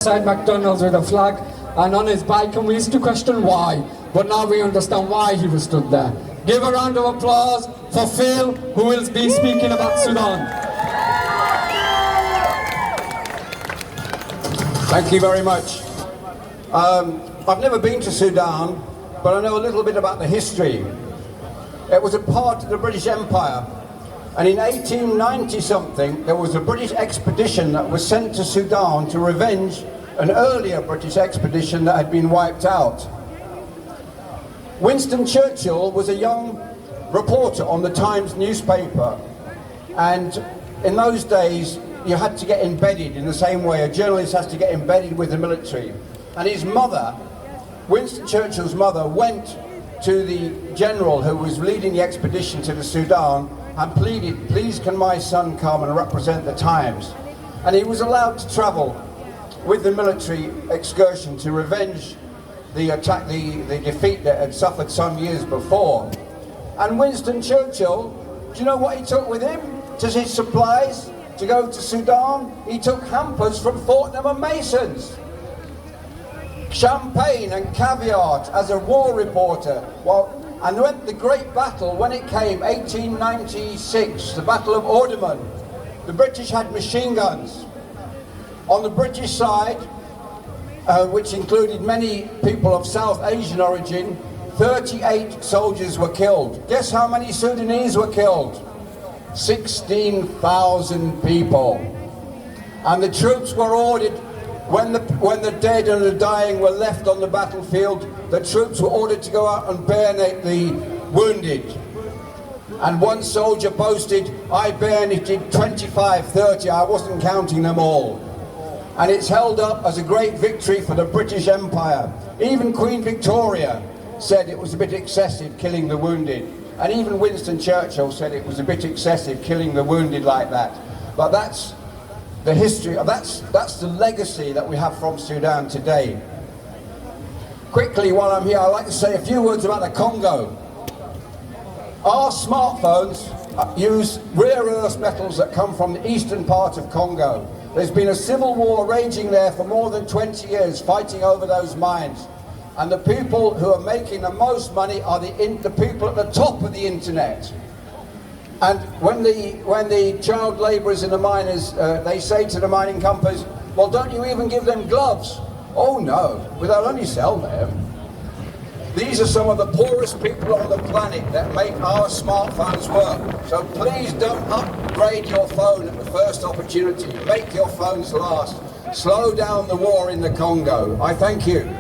outside McDonald's with a flag and on his bike, and we used to question why, but now we understand why he was stood there. Give a round of applause for Phil, who will be speaking about Sudan. Thank you very much. I've never been to Sudan, but I know a little bit about the history. It was a part of the British Empire, and in 1890-something there was a British expedition that was sent to Sudan to revenge an earlier British expedition that had been wiped out. Winston Churchill was a young reporter on the Times newspaper, and in those days you had to get embedded in the same way a journalist has to get embedded with the military. And his mother, Winston Churchill's mother, went to the general who was leading the expedition to the Sudan and pleaded, please can my son come and represent the Times? And he was allowed to travel with the military excursion to revenge the attack, the defeat that had suffered some years before. And Winston Churchill, do you know what he took with him to his supplies to go to Sudan? He took hampers from Fortnum and Mason's. Champagne and caviar as a war reporter. Well, and when the great battle, when it came, 1896, the Battle of Omdurman, the British had machine guns. On the British side, which included many people of South Asian origin, 38 soldiers were killed. Guess how many Sudanese were killed? 16,000 people. And the troops were ordered, when the dead and the dying were left on the battlefield, the troops were ordered to go out and bayonet the wounded. And one soldier boasted, I bayoneted 25, 30, I wasn't counting them all. And it's held up as a great victory for the British Empire. Even Queen Victoria said it was a bit excessive killing the wounded. And even Winston Churchill said it was a bit excessive killing the wounded like that. But that's the history, that's the legacy that we have from Sudan today. Quickly, while I'm here, I'd like to say a few words about the Congo. Our smartphones use rare earth metals that come from the eastern part of Congo. There's been a civil war raging there for more than 20 years, fighting over those mines. And the people who are making the most money are the people at the top of the internet. And when the child labourers in the miners, they say to the mining companies, well, don't you even give them gloves? Oh no, they'll only sell them. These are some of the poorest people on the planet that make our smartphones work. So please don't upgrade your phone at the first opportunity. Make your phones last. Slow down the war in the Congo. I thank you.